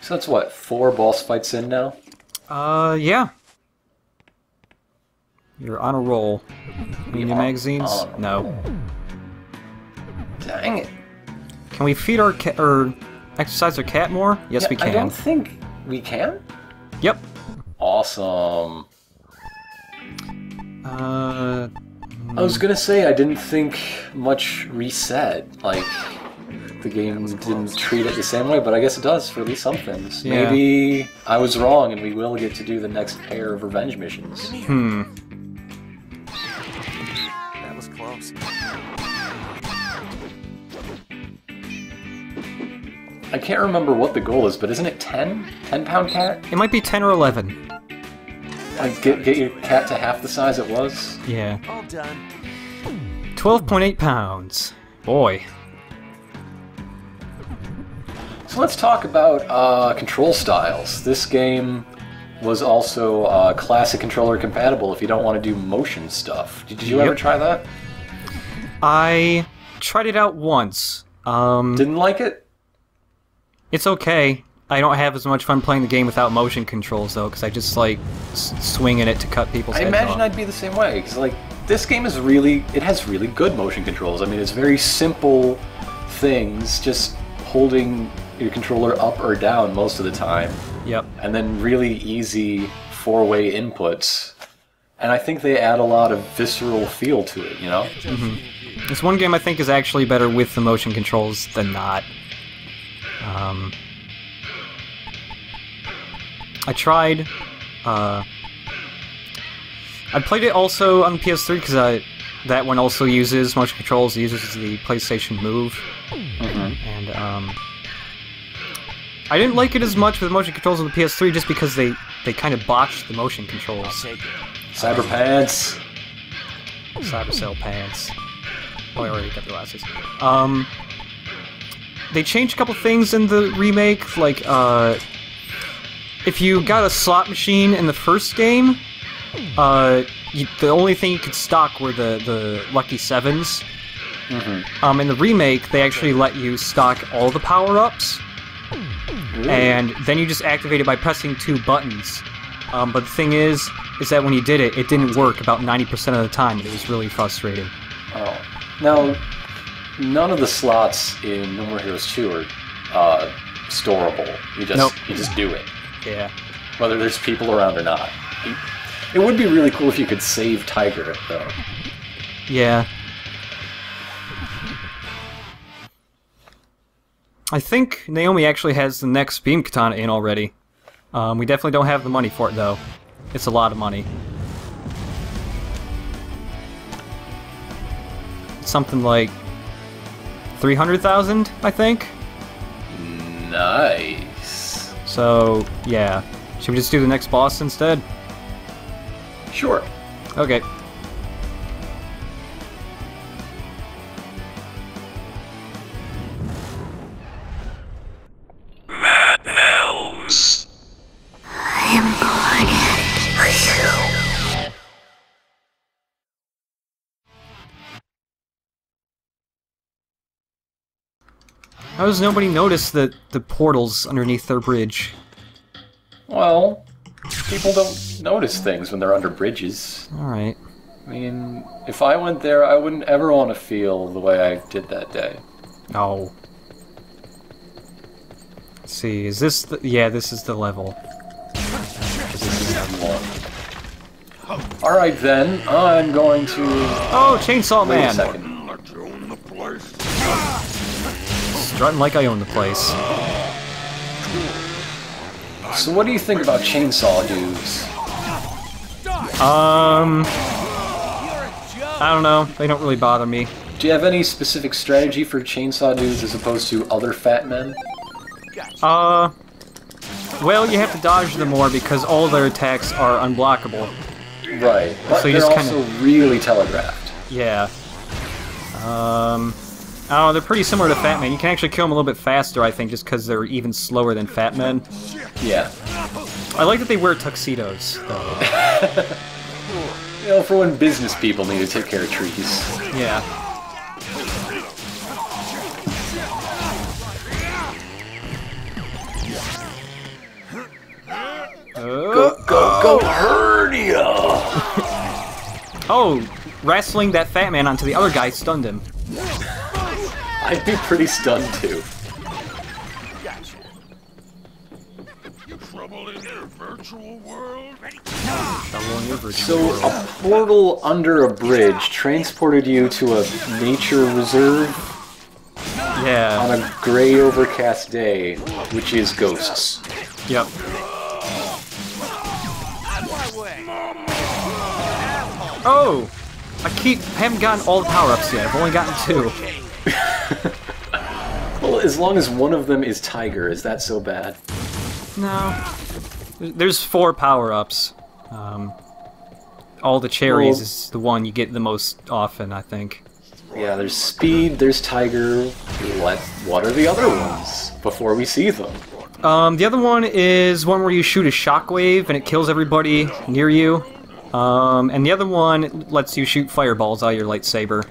So that's what, 4 boss fights in now? Yeah. You're on a roll. Any new magazines? No. Dang it. Can we feed our cat or exercise our cat more? Yes, we can. I don't think we can. Yep. Awesome. I was gonna say, I didn't think much reset. Like, the game didn't treat it the same way, but I guess it does for at least some things. Yeah. Maybe I was wrong and we will get to do the next pair of revenge missions. That was close. I can't remember what the goal is, but isn't it 10? 10-pound cat? It might be 10 or 11. Like, get your cat to half the size it was? Yeah. All done. 12.8 pounds. Boy. So let's talk about control styles. This game was also classic controller compatible if you don't want to do motion stuff. Did you ever try that? I tried it out once. Didn't like it? It's okay. I don't have as much fun playing the game without motion controls, though, because I just like swinging it to cut people's heads off. I imagine I'd be the same way, because like this game is it has really good motion controls. I mean, it's very simple things, just holding your controller up or down most of the time. Yep. And then really easy 4-way inputs. And I think they add a lot of visceral feel to it, you know? Mm-hmm. This one game I think is actually better with the motion controls than not. I tried, I played it also on PS3 because that one also uses motion controls, it uses the PlayStation Move, and I didn't like it as much with motion controls on the PS3 just because they kind of botched the motion controls. Cyber Pants! Cybercell Pants. Oh, I already got the glasses. They changed a couple things in the remake, like, if you got a slot machine in the first game, the only thing you could stock were the Lucky Sevens. In the remake, they actually let you stock all the power-ups, and then you just activate it by pressing 2 buttons. But the thing is that when you did it, it didn't work about 90% of the time, and it was really frustrating. Oh. Now, none of the slots in No More Heroes 2 are storable. You just do it. Yeah. Whether there's people around or not. It would be really cool if you could save Tiger, though. Yeah. I think Naomi actually has the next Beam Katana in already. We definitely don't have the money for it, though. It's a lot of money. It's something like 300,000, I think? Nice. So, yeah. Should we just do the next boss instead? Sure. Okay. Mad Elves. I am going for you. How does nobody notice the portals underneath their bridge? Well, people don't notice things when they're under bridges. Alright. I mean, if I went there, I wouldn't ever want to feel the way I did that day. Oh. Let's see, is this the... Yeah, this is the level. Alright then, I'm going to... Oh, Chainsaw Wait Man! a second. Strutting like I own the place. So what do you think about chainsaw dudes? I don't know. They don't really bother me. Do you have any specific strategy for chainsaw dudes as opposed to other fat men? Well, you have to dodge them more because all their attacks are unblockable. Right, but So you they're just also really telegraphed. Yeah. Oh, they're pretty similar to Fat Man. You can actually kill them a little bit faster, I think, just because they're even slower than Fat Men. Yeah. I like that they wear tuxedos, though. You know, for when business people need to take care of trees. Yeah. Oh, wrestling that fat man onto the other guy stunned him. I'd be pretty stunned too. Trouble in your virtual world? Trouble in your virtual So world. a portal under a bridge transported you to a nature reserve Yeah. on a gray overcast day, which is ghosts. Yep. Oh! haven't gotten all the power-ups yet. I've only gotten 2. Well, as long as one of them is Tiger, is that so bad? No. There's 4 power-ups. All the cherries Well- is the one you get the most often, I think. Yeah, there's Speed, there's Tiger. What are the other ones before we see them? The other one is one where you shoot a shockwave and it kills everybody near you. And the other one lets you shoot fireballs out of your lightsaber.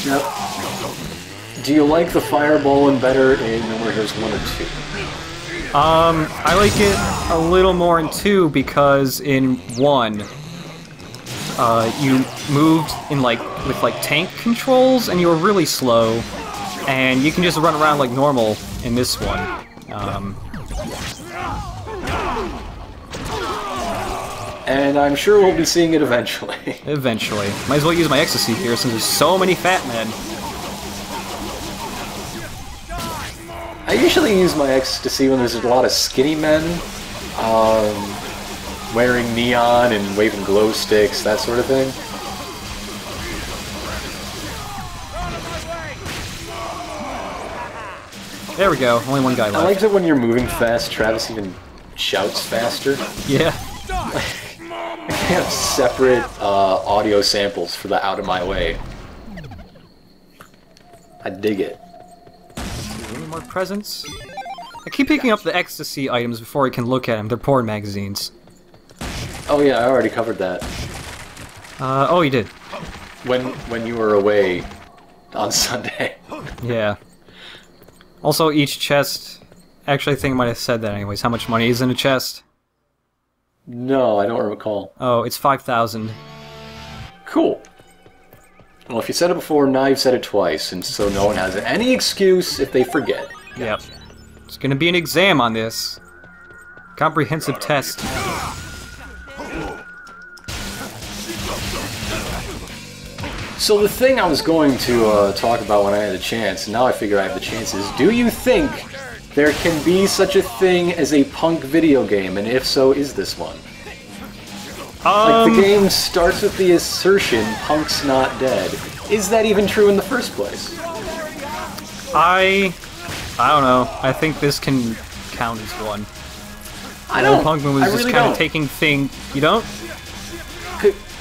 Yep. Do you like the fireball one better in No More Heroes 1 or 2? I like it a little more in 2 because in 1, you moved in with tank controls and you were really slow, and you can just run around like normal in this one. And I'm sure we'll be seeing it eventually. Eventually. Might as well use my ecstasy here since there's so many fat men. I usually use my ecstasy when there's a lot of skinny men, wearing neon and waving glow sticks, that sort of thing. There we go, only one guy I left. liked it when you're moving fast, Travis even shouts faster. Yeah. They have separate audio samples for the Out of My Way. I dig it. Any more presents? I keep picking up the ecstasy items before I can look at them. They're porn magazines. Oh yeah, I already covered that. Oh, you did. When you were away on Sunday. Yeah. Also, each chest... Actually, I think I might have said that anyways. How much money is in a chest? No, I don't recall. Oh, it's 5,000. Cool. Well, if you said it before, now you've said it twice, and so no one has any excuse if they forget. Yep. It's gonna be an exam on this. Comprehensive test. So the thing I was going to talk about when I had a chance, and now I figure I have the chance, is do you think there can be such a thing as a punk video game, and if so, is this one? Like, the game starts with the assertion, punk's not dead. Is that even true in the first place? I don't know. I think this can count as one. I The don't. punk movement I was really just kind don't. of taking thing. You don't?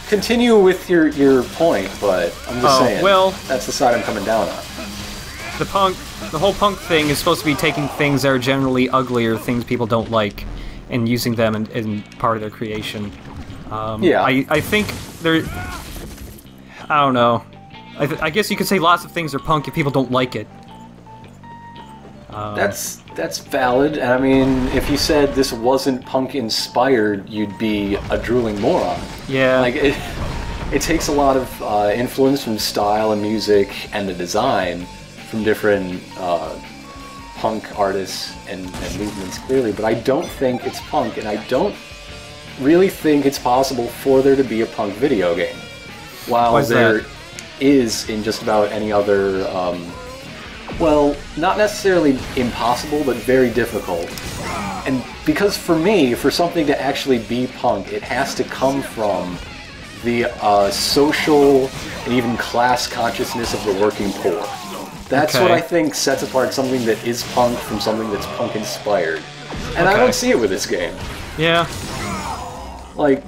Continue with your point, but I'm just Oh, saying. well- that's the side I'm coming down on. The whole punk thing is supposed to be taking things that are generally ugly or things people don't like, and using them in part of their creation. Yeah. I think there. I don't know. I guess you could say lots of things are punk if people don't like it. That's valid, and I mean, if you said this wasn't punk inspired, you'd be a drooling moron. Yeah. Like it takes a lot of influence from style and music and the design from different punk artists and movements, clearly. But I don't think it's punk, and I don't really think it's possible for there to be a punk video game. While Why is there that? is in just about any other. Well, not necessarily impossible, but very difficult. And because for me, for something to actually be punk, it has to come from the social and even class consciousness of the working poor. That's what Okay. I think sets apart something that is punk from something that's punk inspired. And I Okay. don't see it with this game. Yeah. Like,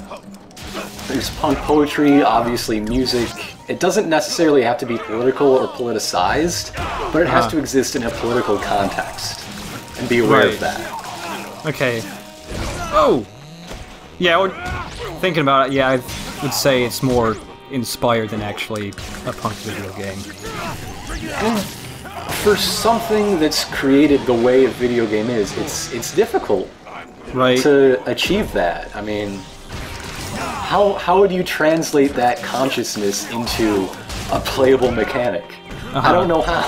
there's punk poetry, obviously music. It doesn't necessarily have to be political or politicized, but it has to exist in a political context. And be aware Right. of that. Okay. Oh! Yeah, thinking about it, yeah, I would say it's more inspired than actually a punk video game. For something that's created the way a video game is, it's difficult Right? to achieve that. I mean, how would you translate that consciousness into a playable mechanic? I don't know how.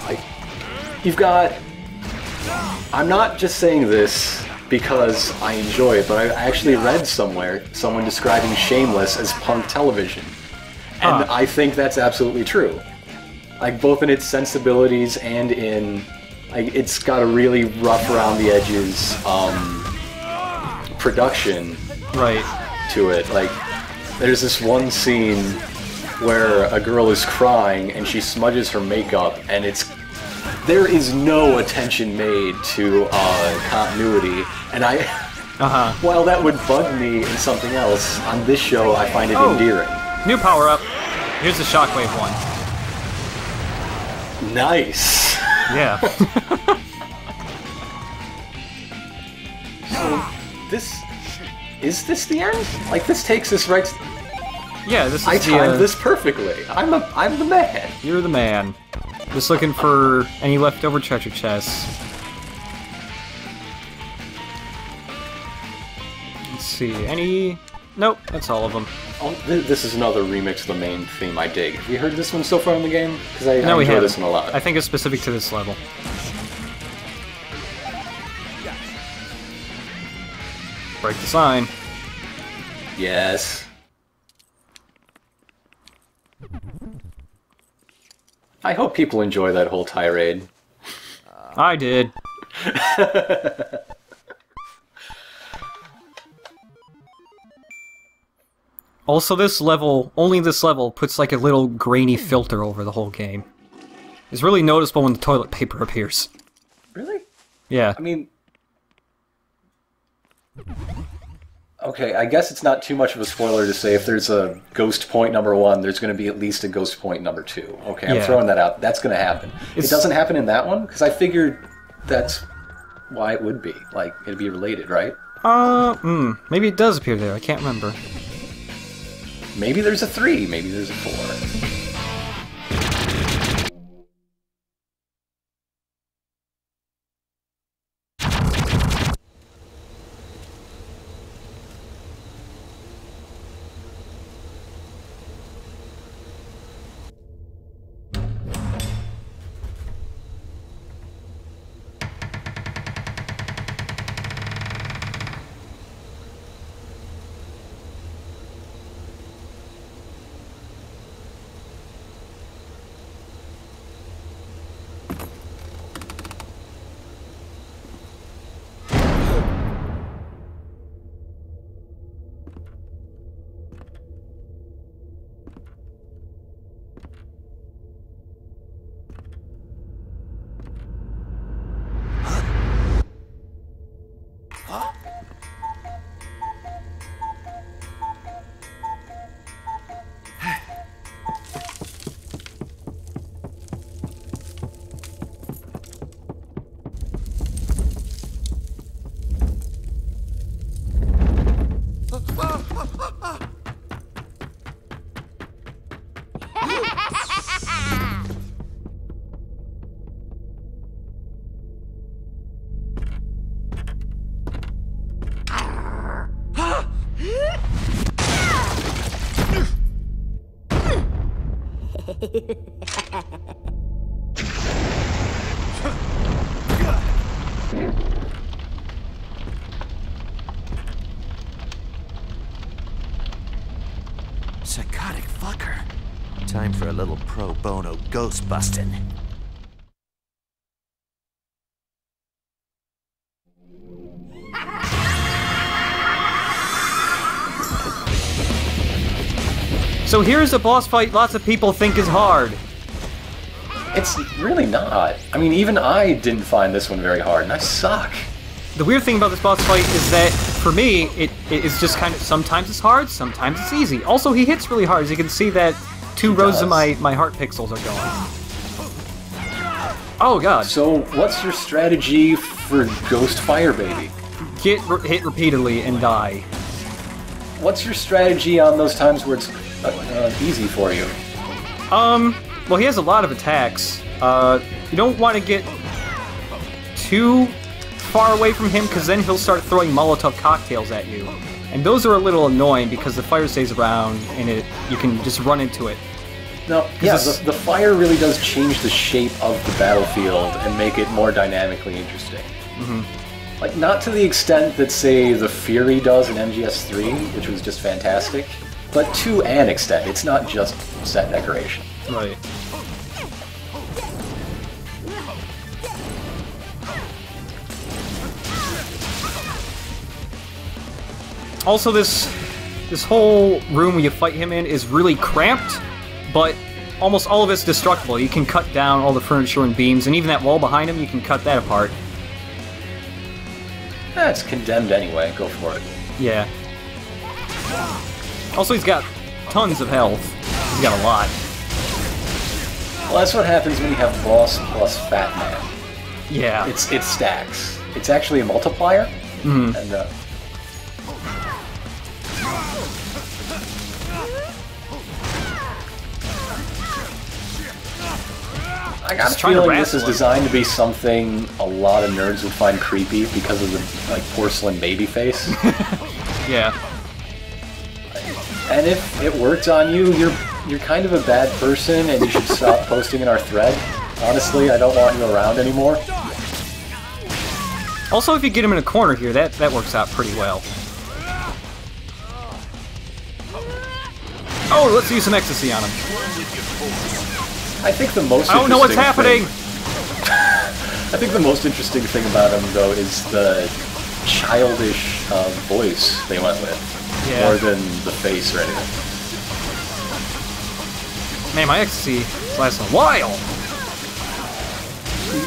Like, you've got... I'm not just saying this because I enjoy it, but I actually read somewhere someone describing Shameless as punk television. And I think that's absolutely true. Like, both in its sensibilities and in... Like, it's got a really rough around the edges production to it. Like, there's this one scene where a girl is crying and she smudges her makeup, and there is no attention made to continuity. And while that would bug me in something else, on this show I find it endearing. New power-up. Here's the Shockwave one. Nice. Yeah. So, is this the end? Like, this takes us right... Yeah, this is I timed this perfectly. I'm the man. You're the man. Just looking for any leftover treasure chests. Let's see, any... Nope, that's all of them. Oh, this is another remix of the main theme I dig. Have you heard this one so far in the game? Because I we enjoy haven't. this one a lot. I think it's specific to this level. Break the sign. Yes. I hope people enjoy that whole tirade. I did. Also, only this level puts like a little grainy filter over the whole game. It's really noticeable when the toilet paper appears. Really? Yeah. I mean... Okay, I guess it's not too much of a spoiler to say if there's a Ghost Point #1, there's going to be at least a Ghost Point #2. Okay, I'm throwing that out. That's going to happen. It doesn't happen in that one? Because I figured that's why it would be. Like, it'd be related, right? Maybe it does appear there. I can't remember. Maybe there's a 3, maybe there's a 4. Psychotic fucker. Time for a little pro bono ghost busting. So here's a boss fight lots of people think is hard. It's really not. I mean, even I didn't find this one very hard, and I suck. The weird thing about this boss fight is that, for me, it is just kind of, sometimes it's hard, sometimes it's easy. Also, he hits really hard, as you can see that 2 rows of my heart pixels are going. Oh god. So, what's your strategy for Ghost Fire Baby? Get hit repeatedly and die. What's your strategy on those times where it's easy for you? Well, he has a lot of attacks. You don't want to get too far away from him, because then he'll start throwing Molotov cocktails at you. And those are a little annoying, because the fire stays around, and you can just run into it. No, yeah, the fire really does change the shape of the battlefield and make it more dynamically interesting. Like, not to the extent that, say, the Fury does in MGS3, which was just fantastic, but to an extent. It's not just set decoration. Right. Also, this whole room you fight him in is really cramped, but almost all of it's destructible. You can cut down all the furniture and beams, and even that wall behind him, you can cut that apart. It's condemned anyway, go for it. Yeah. Also, he's got tons of health. He's got a lot. Well, that's what happens when you have boss plus Fat Man. Yeah. It stacks. It's actually a multiplier, and I got a feeling this is designed to be something a lot of nerds would find creepy because of the like porcelain baby face. Yeah. And if it worked on you, you're kind of a bad person, and you should stop posting in our thread. Honestly, I don't want you around anymore. Also, if you get him in a corner here, that works out pretty well. Oh, let's use some ecstasy on him. I think the most I don't know what's happening! I think the most interesting thing about him, though, is the childish voice they went with. Yeah. More than the face or anything. Man, my ecstasy is lasting a while!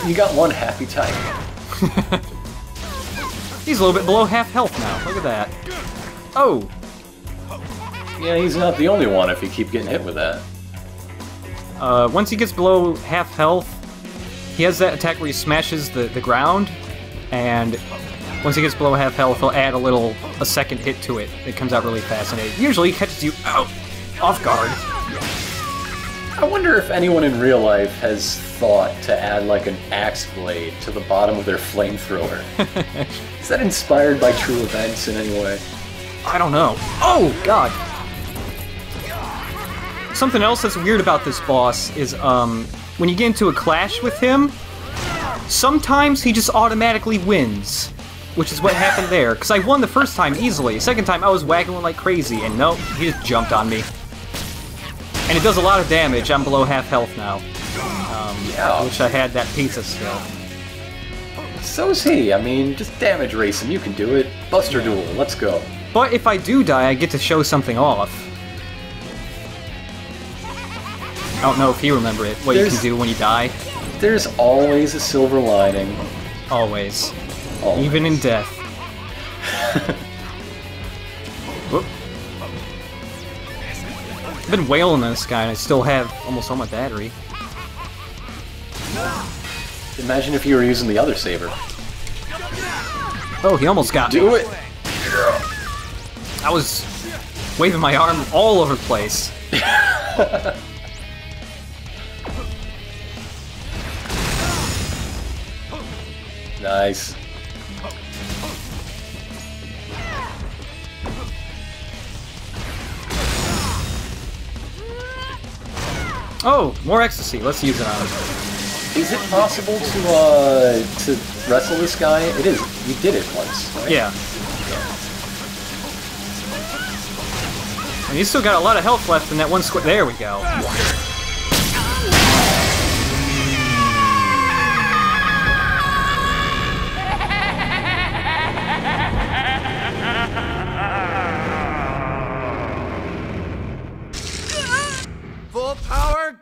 You got one happy time. He's a little bit below half health now. Look at that. Oh! Yeah, he's not the only one if you keep getting hit with that. Once he gets below half health, he has that attack where he smashes the ground, and once he gets below half health, he'll add a second hit to it. It comes out really fast, and it usually catches you off guard. I wonder if anyone in real life has thought to add like an axe blade to the bottom of their flamethrower. Is that inspired by true events in any way? I don't know. Oh, God! Something else that's weird about this boss is, when you get into a clash with him, sometimes he just automatically wins. Which is what happened there, because I won the first time easily. Second time, I was waggling like crazy, and nope, he just jumped on me. And it does a lot of damage. I'm below half health now. I wish I had that pizza skill. So's he. I mean, just damage race him. You can do it. Buster Duel. Let's go. But if I do die, I get to show something off. I don't know if you remember it, what you can do when you die. There's always a silver lining. Always. Always. Even in death. Whoop. I've been wailing on this guy and I still have almost all my battery. Imagine if you were using the other saber. Oh, he almost got me. Do it! I was waving my arm all over the place. Nice. Oh, more ecstasy. Let's use it on him. Is it possible to wrestle this guy? It is. You did it once, right? Yeah. And he's still got a lot of health left in that one square. There we go. Full power.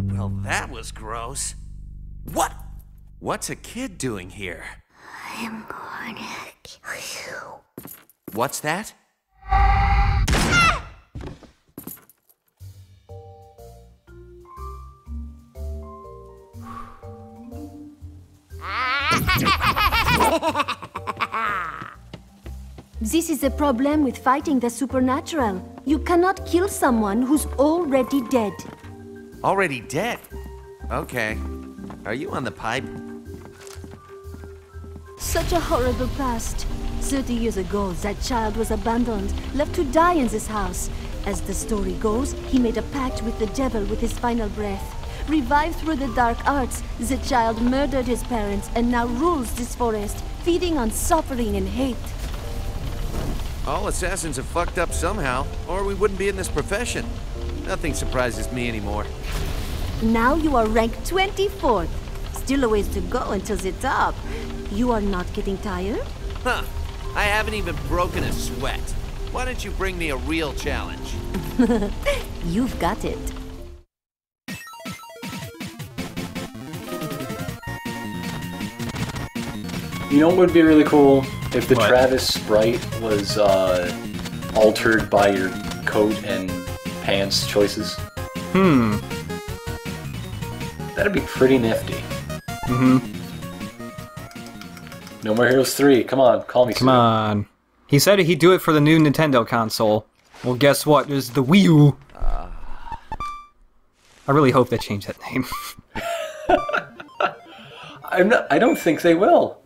Well, that was gross. What? What's a kid doing here? I'm gonna kill you. What's that? This is a problem with fighting the supernatural. You cannot kill someone who's already dead. Already dead? Okay. Are you on the pipe? Such a horrible past. 30 years ago, that child was abandoned, left to die in this house. As the story goes, he made a pact with the devil with his final breath. Revived through the dark arts, the child murdered his parents and now rules this forest, feeding on suffering and hate. All assassins have fucked up somehow, or we wouldn't be in this profession. Nothing surprises me anymore. Now you are ranked 24th. Still a ways to go until the top. You are not getting tired? Huh. I haven't even broken a sweat. Why don't you bring me a real challenge? You've got it. You know what would be really cool? If the What? Travis sprite was altered by your coat and pants choices. That'd be pretty nifty. No More Heroes 3. Come on, call me Come on. He said he'd do it for the new Nintendo console. Well, guess what? There's the Wii U. I really hope they change that name. I don't think they will.